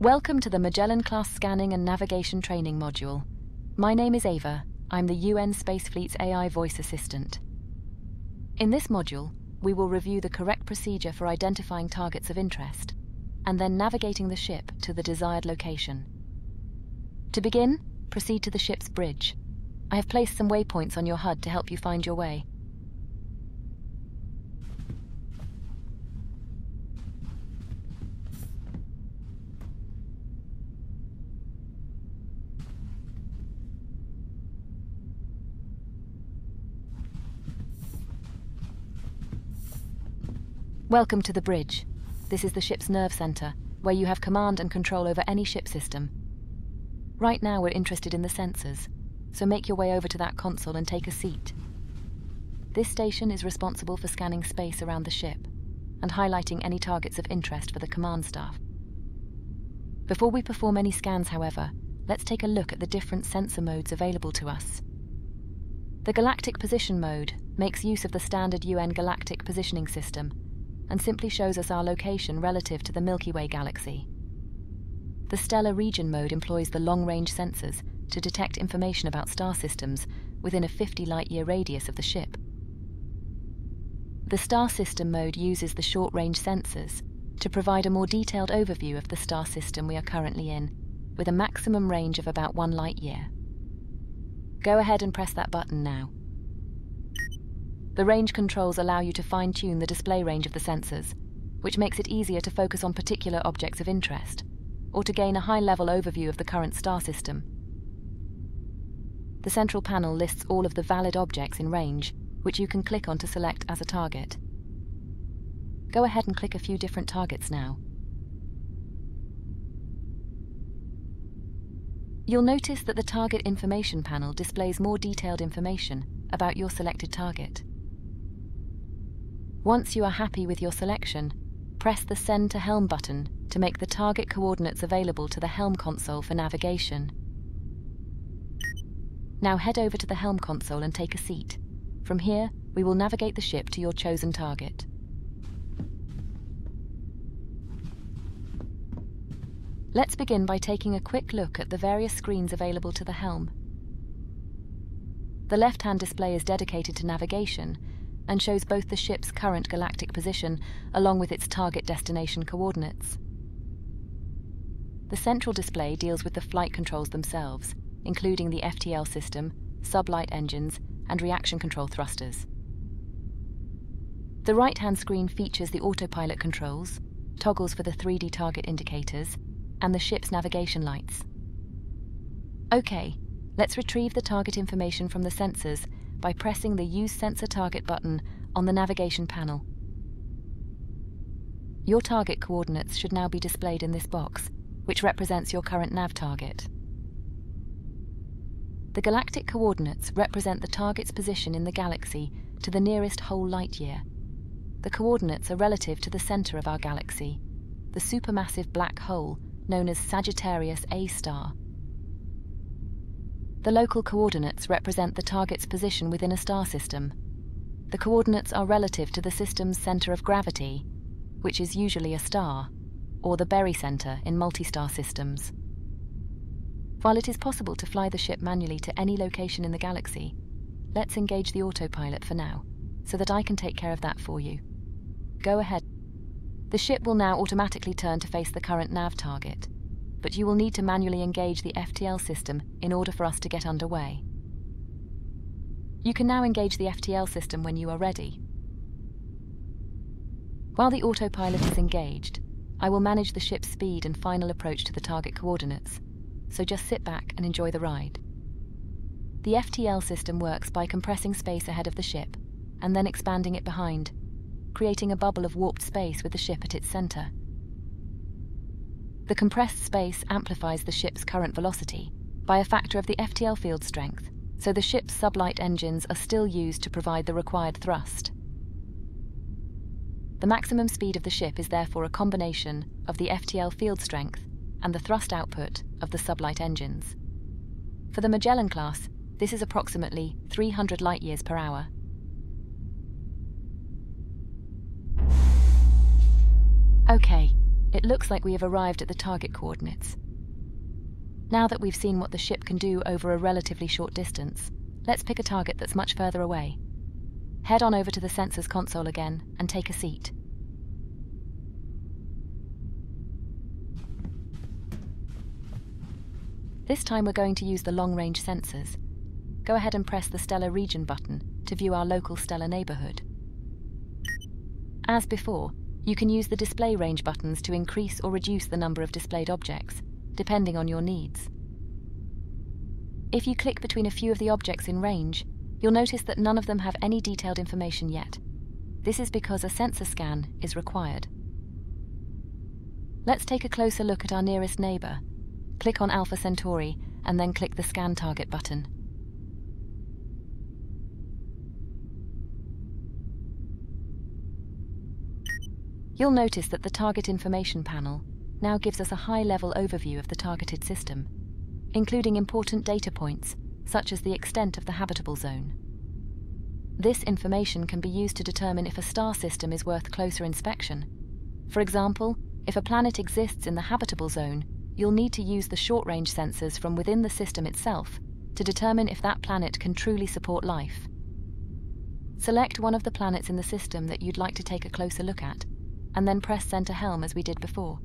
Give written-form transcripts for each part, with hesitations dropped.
Welcome to the Magellan Class Scanning and Navigation Training module. My name is Ava. I'm the UN Space Fleet's AI voice assistant. In this module, we will review the correct procedure for identifying targets of interest, and then navigating the ship to the desired location. To begin, proceed to the ship's bridge. I have placed some waypoints on your HUD to help you find your way. Welcome to the bridge. This is the ship's nerve center, where you have command and control over any ship system. Right now we're interested in the sensors, so make your way over to that console and take a seat. This station is responsible for scanning space around the ship and highlighting any targets of interest for the command staff. Before we perform any scans, however, let's take a look at the different sensor modes available to us. The Galactic Position mode makes use of the standard UN Galactic Positioning System and simply shows us our location relative to the Milky Way galaxy. The Stellar Region mode employs the long-range sensors to detect information about star systems within a 50 light-year radius of the ship. The Star System mode uses the short-range sensors to provide a more detailed overview of the star system we are currently in, with a maximum range of about 1 light-year. Go ahead and press that button now. The range controls allow you to fine-tune the display range of the sensors, which makes it easier to focus on particular objects of interest, or to gain a high-level overview of the current star system. The central panel lists all of the valid objects in range, which you can click on to select as a target. Go ahead and click a few different targets now. You'll notice that the Target Information panel displays more detailed information about your selected target. Once you are happy with your selection, press the Send to Helm button to make the target coordinates available to the Helm console for navigation. Now head over to the Helm console and take a seat. From here, we will navigate the ship to your chosen target. Let's begin by taking a quick look at the various screens available to the helm. The left-hand display is dedicated to navigation and shows both the ship's current galactic position along with its target destination coordinates. The central display deals with the flight controls themselves, including the FTL system, sublight engines, and reaction control thrusters. The right-hand screen features the autopilot controls, toggles for the 3D target indicators, and the ship's navigation lights. Okay, let's retrieve the target information from the sensors by pressing the Use Sensor Target button on the navigation panel. Your target coordinates should now be displayed in this box, which represents your current nav target. The galactic coordinates represent the target's position in the galaxy to the nearest whole light year. The coordinates are relative to the center of our galaxy, the supermassive black hole known as Sagittarius A star. The local coordinates represent the target's position within a star system. The coordinates are relative to the system's center of gravity, which is usually a star, or the barycenter in multi-star systems. While it is possible to fly the ship manually to any location in the galaxy, let's engage the autopilot for now, so that I can take care of that for you. Go ahead. The ship will now automatically turn to face the current nav target, but you will need to manually engage the FTL system in order for us to get underway. You can now engage the FTL system when you are ready. While the autopilot is engaged, I will manage the ship's speed and final approach to the target coordinates, so just sit back and enjoy the ride. The FTL system works by compressing space ahead of the ship and then expanding it behind, creating a bubble of warped space with the ship at its center. The compressed space amplifies the ship's current velocity by a factor of the FTL field strength, so the ship's sublight engines are still used to provide the required thrust. The maximum speed of the ship is therefore a combination of the FTL field strength and the thrust output of the sublight engines. For the Magellan class, this is approximately 300 light-years per hour. Okay, It looks like we have arrived at the target coordinates. Now that we've seen what the ship can do over a relatively short distance, let's pick a target that's much further away. Head on over to the sensors console again and take a seat. This time we're going to use the long-range sensors. Go ahead and press the Stellar Region button to view our local stellar neighborhood. As before, you can use the display range buttons to increase or reduce the number of displayed objects, depending on your needs. If you click between a few of the objects in range, you'll notice that none of them have any detailed information yet. This is because a sensor scan is required. Let's take a closer look at our nearest neighbor. Click on Alpha Centauri and then click the Scan Target button. You'll notice that the Target Information panel now gives us a high-level overview of the targeted system, including important data points, such as the extent of the habitable zone. This information can be used to determine if a star system is worth closer inspection. For example, if a planet exists in the habitable zone, you'll need to use the short-range sensors from within the system itself to determine if that planet can truly support life. Select one of the planets in the system that you'd like to take a closer look at, and then press Center Helm as we did before.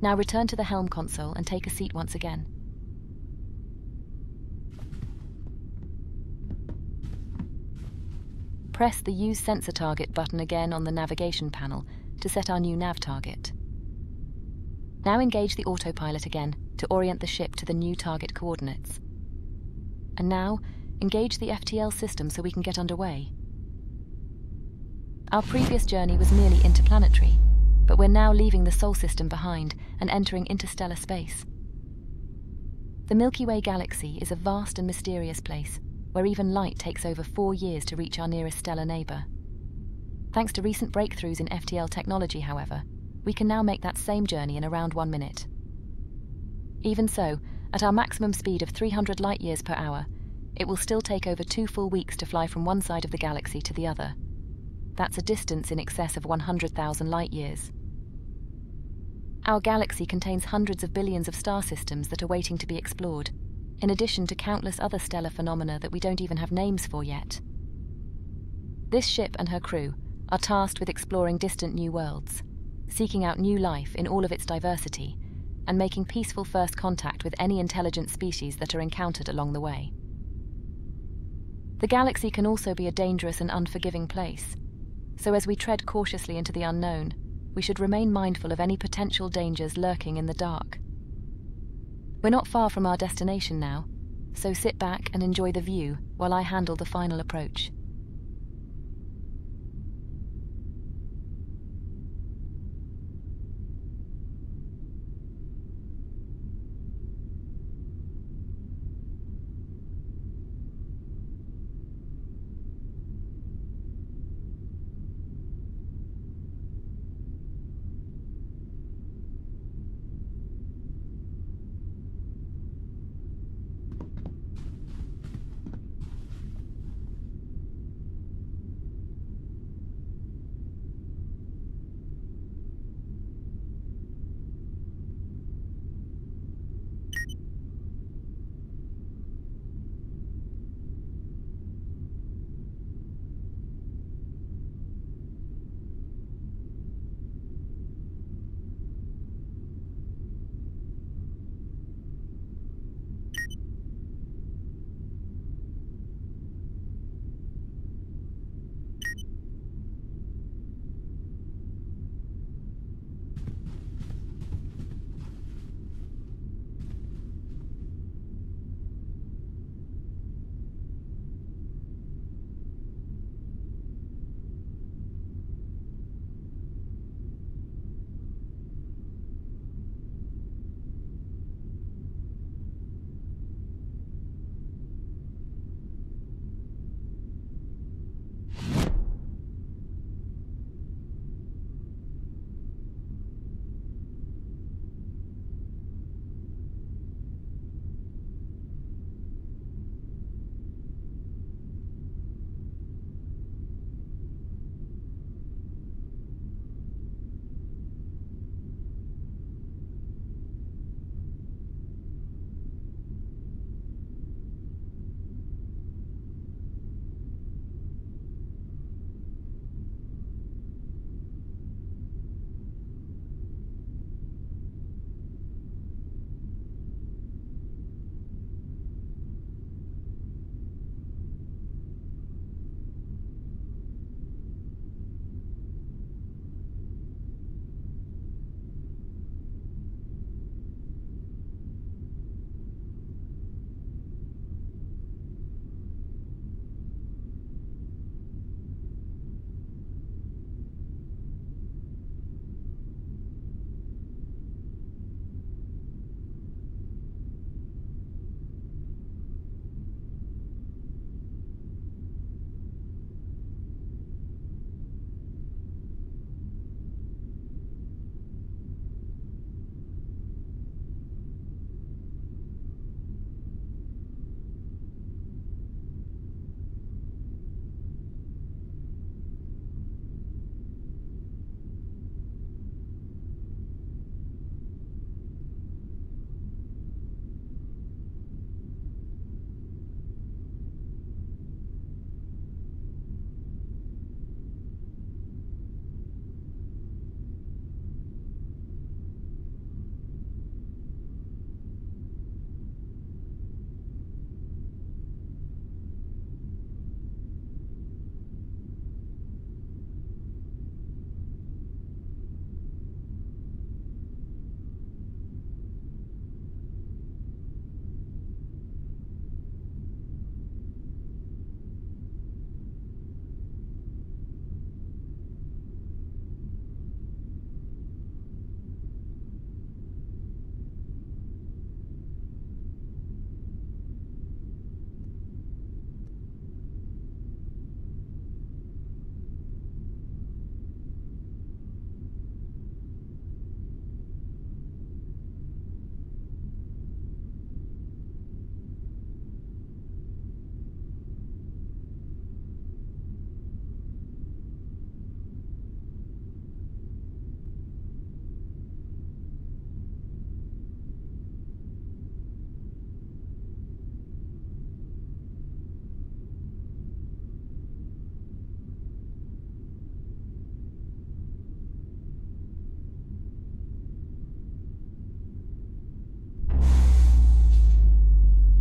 Now return to the Helm console and take a seat once again. Press the Use Sensor Target button again on the navigation panel to set our new nav target. Now engage the autopilot again to orient the ship to the new target coordinates. And now, engage the FTL system so we can get underway. Our previous journey was merely interplanetary, but we're now leaving the Sol system behind and entering interstellar space. The Milky Way galaxy is a vast and mysterious place, where even light takes over 4 years to reach our nearest stellar neighbor. Thanks to recent breakthroughs in FTL technology, however, we can now make that same journey in around 1 minute. Even so, at our maximum speed of 300 light-years per hour, it will still take over 2 full weeks to fly from one side of the galaxy to the other. That's a distance in excess of 100,000 light-years. Our galaxy contains hundreds of billions of star systems that are waiting to be explored, in addition to countless other stellar phenomena that we don't even have names for yet. This ship and her crew are tasked with exploring distant new worlds, seeking out new life in all of its diversity, and making peaceful first contact with any intelligent species that are encountered along the way. The galaxy can also be a dangerous and unforgiving place, so as we tread cautiously into the unknown, we should remain mindful of any potential dangers lurking in the dark. We're not far from our destination now, so sit back and enjoy the view while I handle the final approach.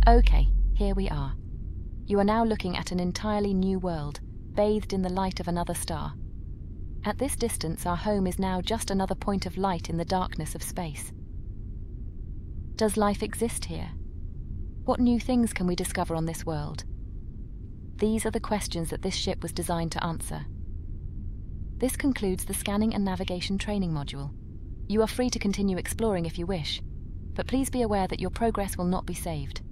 Okay, here we are. You are now looking at an entirely new world, bathed in the light of another star. At this distance, our home is now just another point of light in the darkness of space. Does life exist here? What new things can we discover on this world? These are the questions that this ship was designed to answer. This concludes the scanning and navigation training module. You are free to continue exploring if you wish, but please be aware that your progress will not be saved.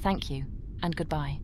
Thank you, and goodbye.